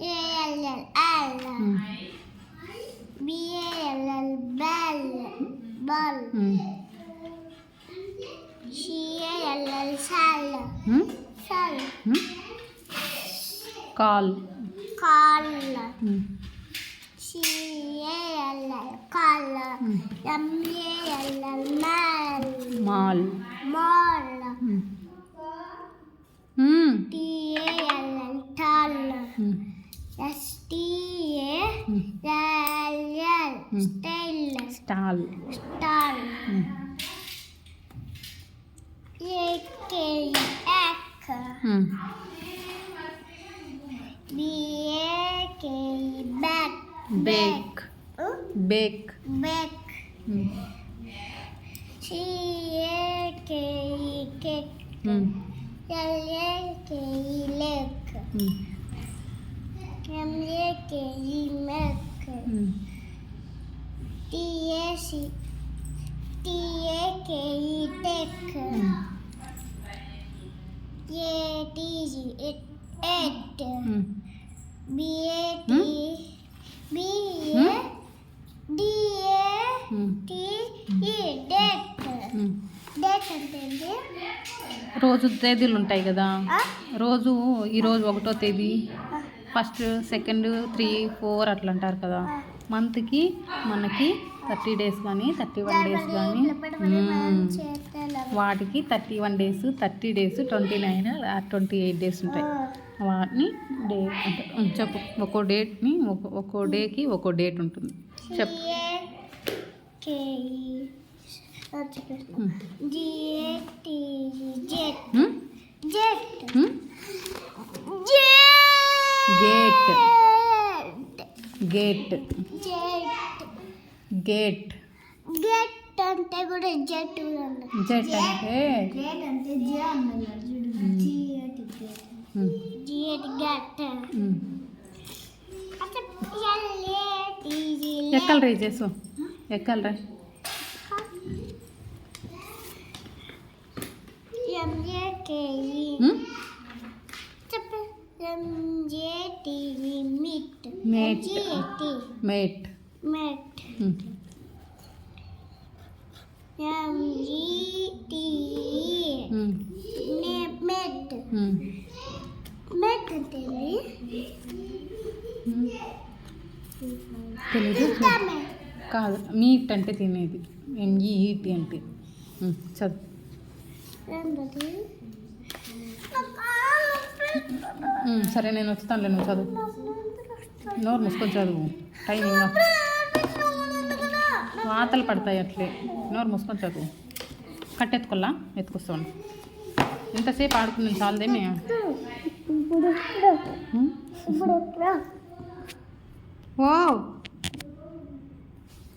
ALL BALL ball ball CALL shall shall call call CALL call MALL mall mall TALL tall STALL stall stall AKE egg BAKE back bake bake back CAKE cake LAKE lake MAKE milk TAKE take ATG eight BAT date అంటే ఏంటి? రోజు తేదీలు ఉంటాయి కదా, రోజు ఈరోజు 1వ తేదీ, ఫస్ట్, సెకండ్, 3, 4 అట్లా అంటారు కదా. మంత్కి మనకి 30 డేస్ కానీ 31 డేస్ కానీ వాటికి 31 డేస్ 30 డేస్ 29 28 డేస్ ఉంటాయి. వాటిని డే అంటే చెప్పు, ఒక్కో డేట్ని ఒక్కో డేకి ఒక్కో డేట్ ఉంటుంది. చెప్పు. గేట్ గేట్ అంటే కూడా జెట్ జెట్ అంటే ఎక్కలు రే చేసు ఎక్కలు రా. మేట్ మేట్ తెలీదు కాదు. మీట్ అంటే తినేది, MEET అంటే. చదువు. సరే నేను వస్తానులే, నువ్వు చదువు. నోరు మూసుకొని చదువు, టైం ఇంకా వాతలు పడతాయి అట్లే. నోరు మూసుకొని చదువు. కట్టెత్తుకోల్లా, ఎత్తుకొస్తాను. ఎంతసేపు ఆడుకున్నాను చాలదేమే. వావ్.